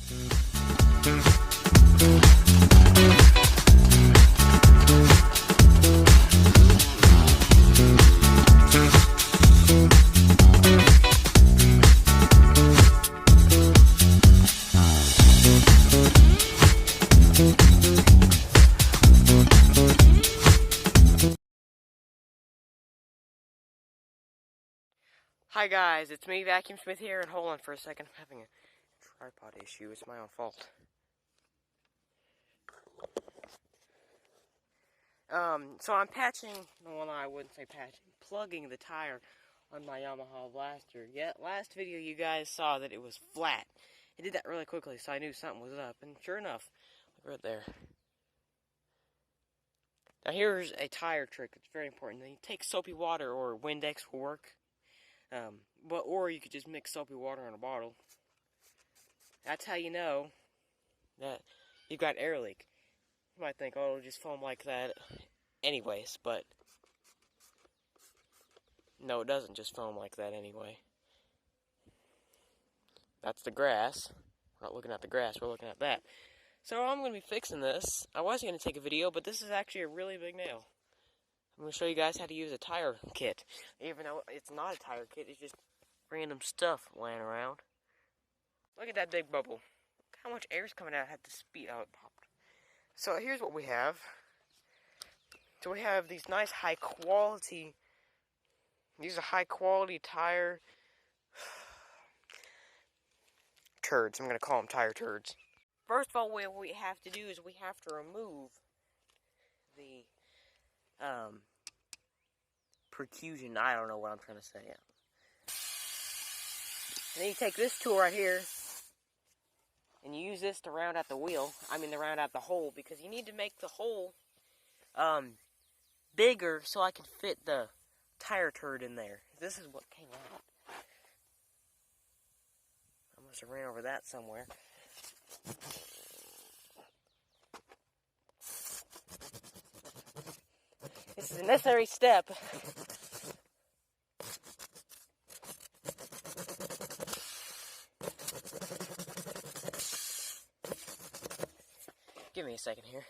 Hi guys, it's me, Vacuum Smith here, and hold on for a second, I'm having a tripod issue, it's my own fault. So I'm patching, well I wouldn't say patching, plugging the tire on my Yamaha Blaster. Yeah, last video you guys saw that it was flat. I did that really quickly, so I knew something was up, and sure enough, right there. Now here's a tire trick, it's very important. You take soapy water, or Windex will work. Or you could just mix soapy water in a bottle. That's how you know that you've got air leak. You might think, oh, it'll just foam like that anyways, but no, it doesn't just foam like that anyway. That's the grass. We're not looking at the grass, we're looking at that. So I'm going to be fixing this. I was going to take a video, but this is actually a really big nail. I'm going to show you guys how to use a tire kit. Even though it's not a tire kit, it's just random stuff laying around. Look at that big bubble. Look how much air is coming out at the speed. Oh, it popped. So here's what we have. So we have these nice high quality, these are high quality tire turds. I'm going to call them tire turds. First of all, what we have to do is we have to remove the percussion. I don't know what I'm trying to say. And then you take this tool right here and you use this to round out the wheel. To round out the hole, because you need to make the hole bigger so I can fit the tire turd in there. This is what came out. I must have ran over that somewhere. This is a necessary step. Give me a second here.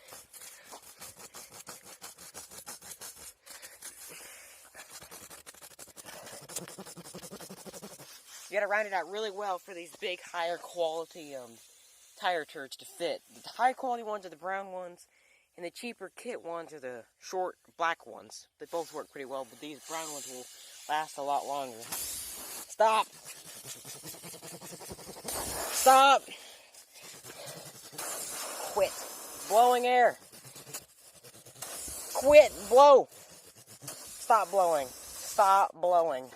You gotta round it out really well for these big, higher quality tire turds to fit. The high quality ones are the brown ones, and the cheaper kit ones are the short black ones. They both work pretty well, but these brown ones will last a lot longer. Stop! Stop! Quit blowing air. Quit, blow. Stop blowing. Stop blowing.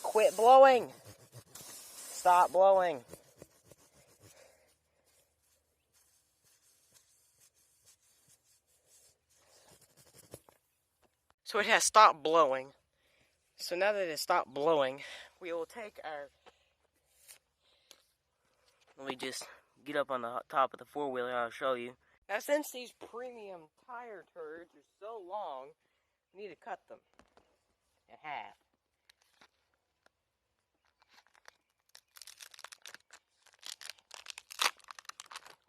Quit blowing. Stop blowing. So it has stopped blowing. So now that it has stopped blowing, we will take our... Let me just get up on the top of the four-wheeler and I'll show you. Now since these premium tire turds are so long, we need to cut them in half.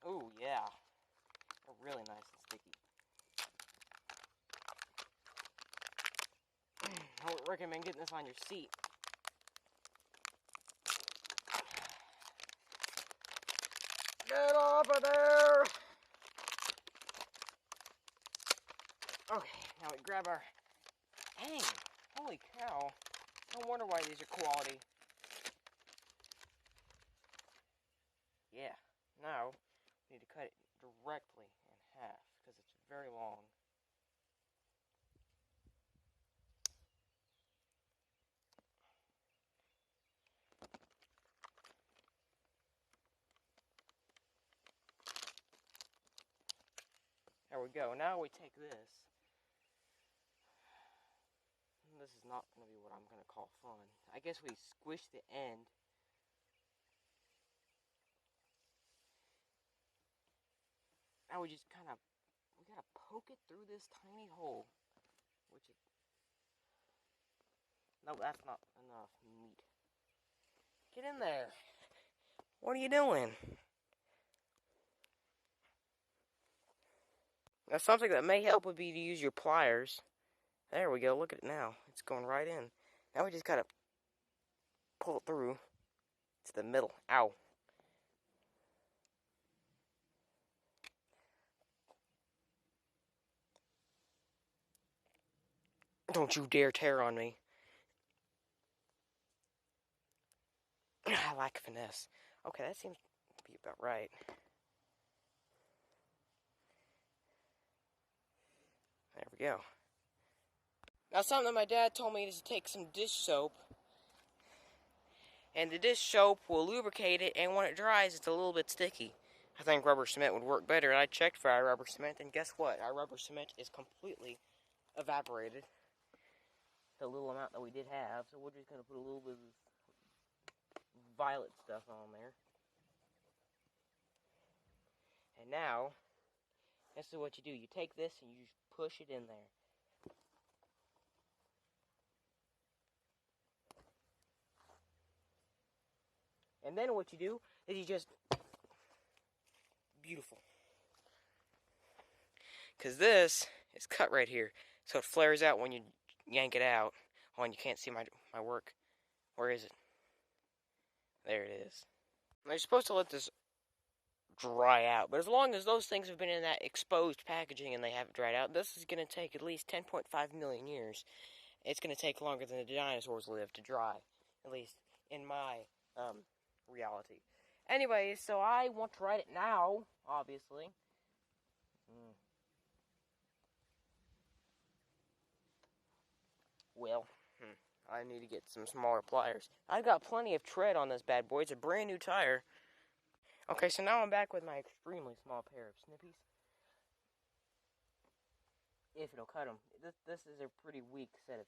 Ooh, yeah. They're really nice and sticky. I would recommend getting this on your seat. Get off of there! Okay, now we grab our... Dang! Holy cow. No wonder why these are quality. Yeah. Now, we need to cut it directly in half, because it's very long. There we go. Now we take this. This is not going to be what I'm going to call fun. I guess we squish the end. Now we just we gotta poke it through this tiny hole. No, that's not enough meat. Get in there. What are you doing? Now, something that may help would be to use your pliers. There we go. Look at it now. It's going right in. Now we just gotta pull it through to the middle. Ow. Don't you dare tear on me. I lack finesse. Okay, that seems to be about right. There we go. Now, something that my dad told me is to take some dish soap, and the dish soap will lubricate it, and when it dries, it's a little bit sticky. I think rubber cement would work better, and I checked for our rubber cement, and guess what? Our rubber cement is completely evaporated. The little amount that we did have, so we're just going to put a little bit of violet stuff on there. And now, this is what you do. You take this and you just push it in there. And then what you do is you just... Beautiful. Because this is cut right here. So it flares out when you yank it out. Oh, and you can't see my work. Where is it? There it is. Now, you're supposed to let this dry out. But as long as those things have been in that exposed packaging and they haven't dried out, this is going to take at least 10.5 million years. It's going to take longer than the dinosaurs lived to dry. At least in my reality. Anyways, so I want to write it now, obviously. Well, I need to get some smaller pliers. I've got plenty of tread on this bad boy. It's a brand new tire. Okay, so now I'm back with my extremely small pair of snippies. If it'll cut them. This is a pretty weak set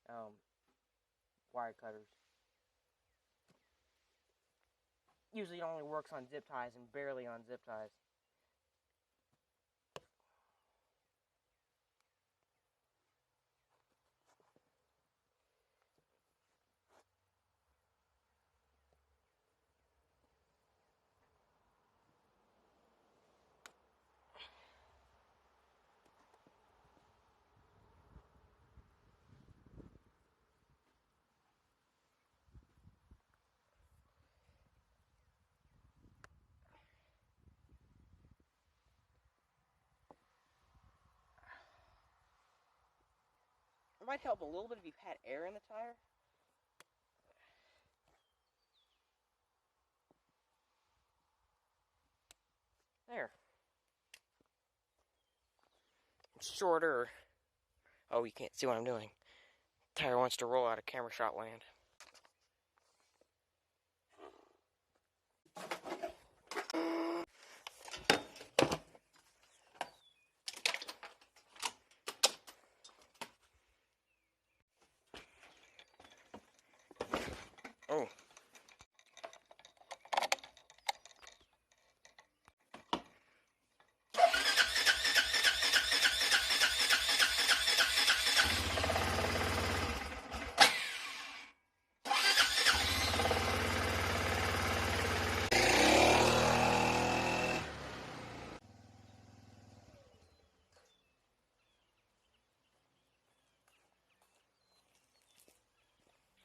of wire cutters. Usually it only works on zip ties and barely on zip ties. It might help a little bit if you've had air in the tire. There. It's shorter. Oh, you can't see what I'm doing. Tire wants to roll out of camera shot land. Oh.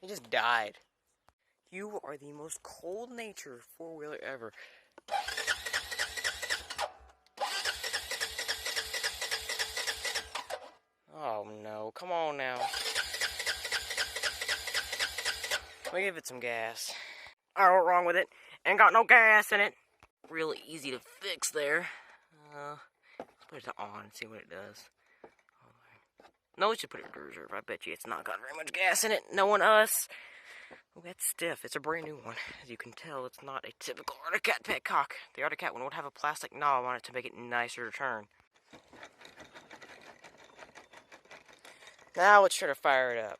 He just died. You are the most cold-natured four-wheeler ever. Oh no, come on now. Let me give it some gas. I don't know what's wrong with it. Ain't got no gas in it. Really easy to fix there. Let's put it on and see what it does. No, we should put it in reserve. I bet you it's not got very much gas in it. Knowing us. Oh, that's stiff. It's a brand new one. As you can tell, it's not a typical Arctic Cat petcock. The Arctic Cat one would have a plastic knob on it to make it nicer to turn. Now let's try to fire it up.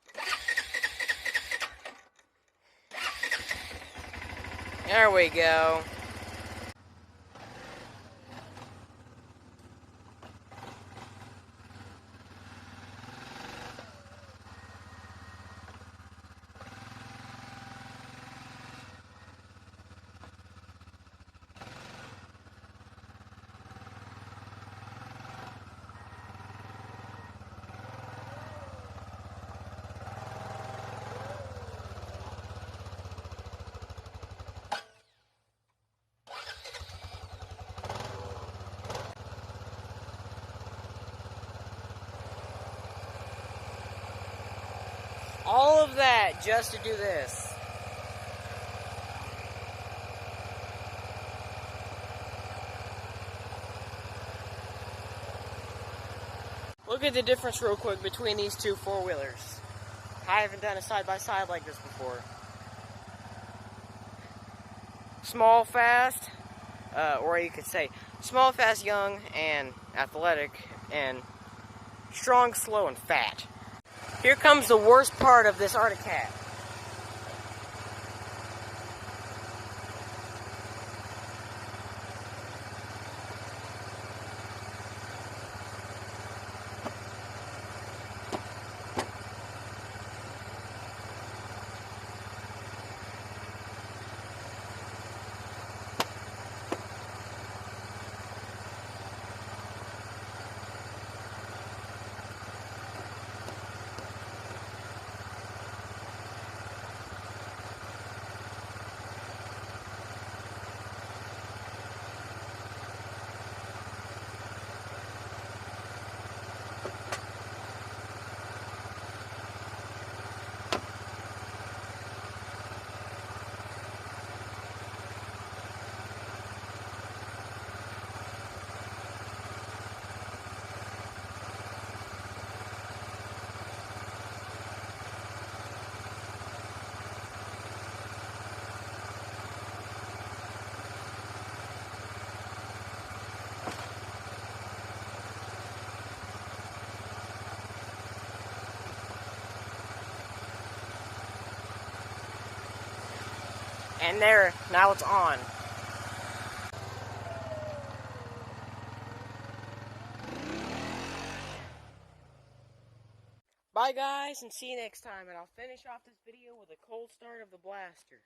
There we go. just to do this. Look at the difference real quick between these two four-wheelers. I haven't done a side-by-side like this before. Small, fast, or you could say small, fast, young, and athletic, and strong, slow, and fat. Here comes the worst part of this Arctic Cat. And there, now it's on. Bye guys, and see you next time, and I'll finish off this video with a cold start of the blaster.